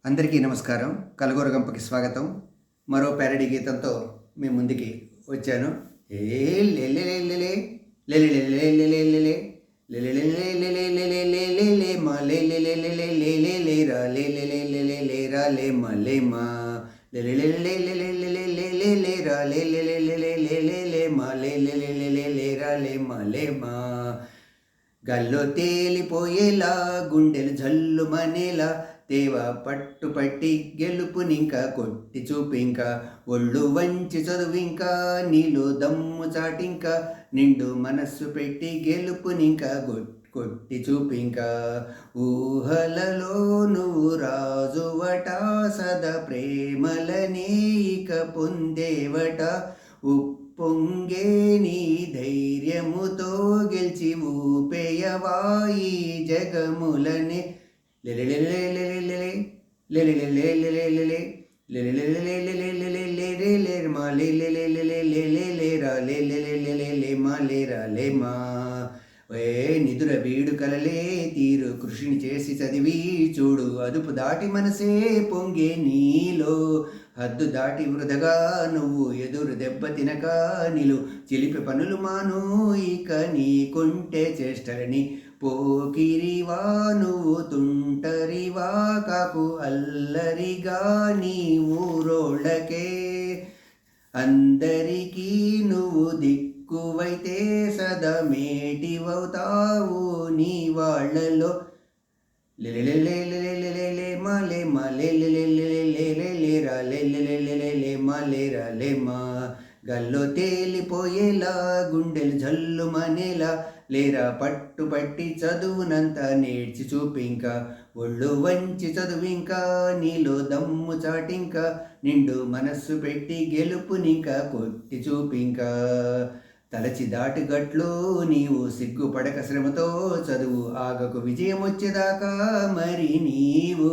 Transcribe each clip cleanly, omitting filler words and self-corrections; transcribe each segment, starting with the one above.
అందరికీ నమస్కారం. కలగూరగంపకి స్వాగతం. మరో ప్యారడీ గీతంతో మీ ముందుకి వచ్చాను. ఏ లెలెలెలెలె లెలెలెలెలెలెలె లెలెలెలెలెలెలెలెలెలె మా లెలెలెలెలెలెలెలెరా లెలెలెలెలెలెరా లెమా లెలెలెలెలెలెలెలెలెరా లెలెలెలెలెలెలెలె మా లెలెలెలెలెలెరా లెమా గాల్లో తేలిపోయేలా గుండెలు జల్లుమనేలా తేవ పట్టుపట్టి గెలుపునింకా కొట్టి చూపింకా ఒళ్ళు వంచి చదువింకా నీలో దమ్ము చాటింకా నిండు మనస్సు పెట్టి గెలుపునింకా కొట్టి చూపింకా ఊహలలో నువ్వు రాజువట సదా ప్రేమలనే ఇక పొందేవట ఉప్పొంగే నీ ధైర్యముతో గెలిచి ఊపేయవా ఈ జగములనే లెలెలెలెలెలెలె లెలెలెలెలెలెలె లెలెలెలెలెలెలెలెలె మా లెలెలెలెలెలెలెరా లెమా ఏ నిదుర వీడు కలలే తీరు కృషిని చేసి చదివి చూడు అదుపు దాటి మనసే పొంగే నీలో హద్దు దాటి వృధగా నువ్వు ఎదురు దెబ్బ తినక నిలు చిలిపి పనులు మాను ఇక నీకుంటే చేష్టలని పోకిరివా నువ్వు తుంటరివా కాకు అల్లరిగా నీ ఊరోళ్ళకే అందరికీ నువ్వు దిక్కువైతే సదా మేటివవుతావు నీ వాళ్ళలో లెలెలెలెలెలెలెలె మా గల్లో తేలిపోయేలా గుండెలు జల్లుమనేలా లేరా పట్టుపట్టి చదువునంతా నేర్చి చూపింకా ఒళ్ళు వంచి చదువింకా నీలో దమ్ము చాటింకా నిండు మనస్సు పెట్టి గెలుపునింకా కొట్టి చూపింకా తలచి దాటుగట్లు నీవు సిగ్గుపడక శ్రమతో చదువు ఆగకు విజయం వచ్చేదాకా మరి నీవు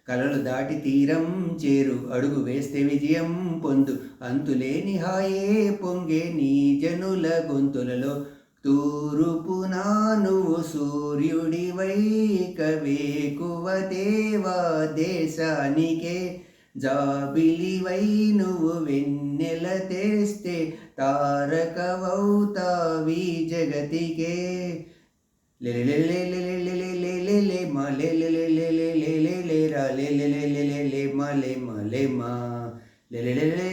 కలలు దాటి తీరం చేరు అడుగు వేస్తే విజయం పొందు అంతులేని హాయే పొంగే నీ జనుల గొంతులలో తూరుపున నువ్వు సూర్యుడివై కవేకువ దేవా దేశానికే జాబిలివై నువ్వు వెన్నెల తెస్తే తారకవౌతావి జగతికే లెలెలెలెలెలెలెలెలె మా లెలెలెలెలెలెలెరా లెమా లెలెలెలె